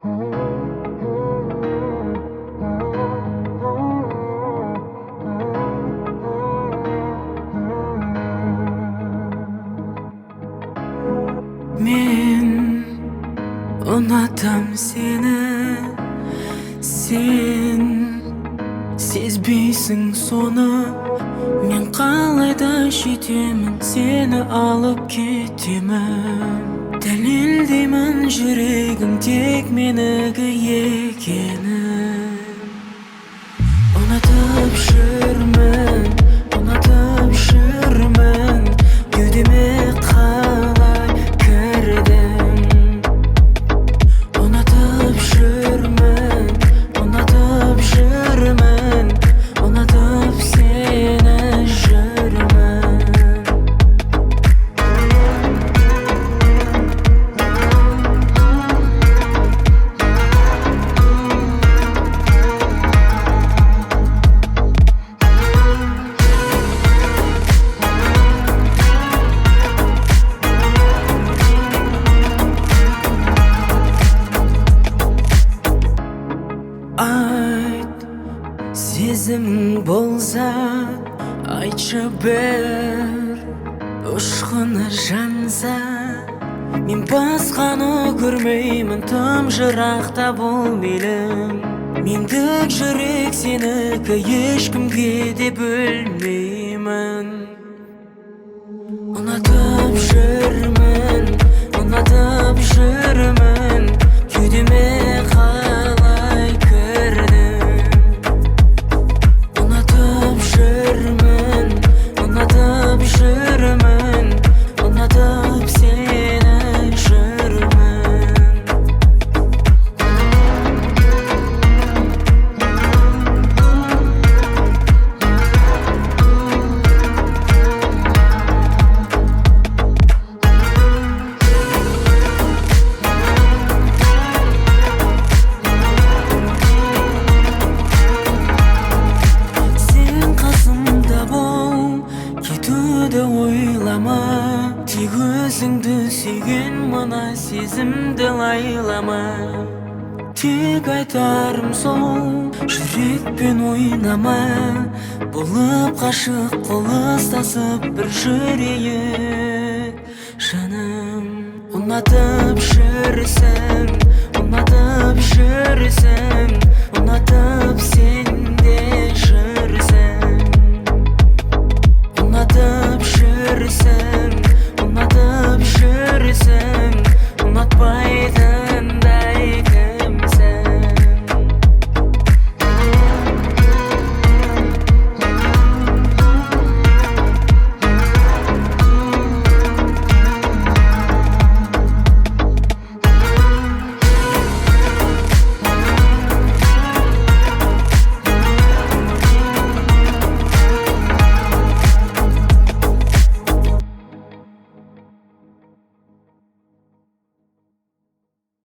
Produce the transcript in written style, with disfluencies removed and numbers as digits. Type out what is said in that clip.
Men unatam seni, sen sezbeysin sonu. Men qalayda jetemin, seni alıp ketemin. Dalildeyman жүрегim tek meniki ekenin. Unatıp жүрмін, unatıp жүрмін, кеудеме қалай кірдің. Unatıp жүрмін, unatıp жүрмін, unatıp seni жүрмін. Ayt, сезімің болса, айтшы бір. Ұшқыны жанса, мен басқаны көрмеймін. Тым жырақта бол мейлің. Мендік жүрек сенікі, ешкімге де бөлмеймін. Ұнатып жүрмін, ұнатып жүрмін, кеудеме қалай кірдің. Ұнатып жүрмін, ұнатып жүрмін, ұнатып сені жүрмін. Ойлама, тек өзіңді сүйген мына сезімді лайлама. Тек айтарым сол, жүрекпен ойнама. Болып қашық қол ұстасып бір жүрейік, жаным. Ұнатып жүрсің,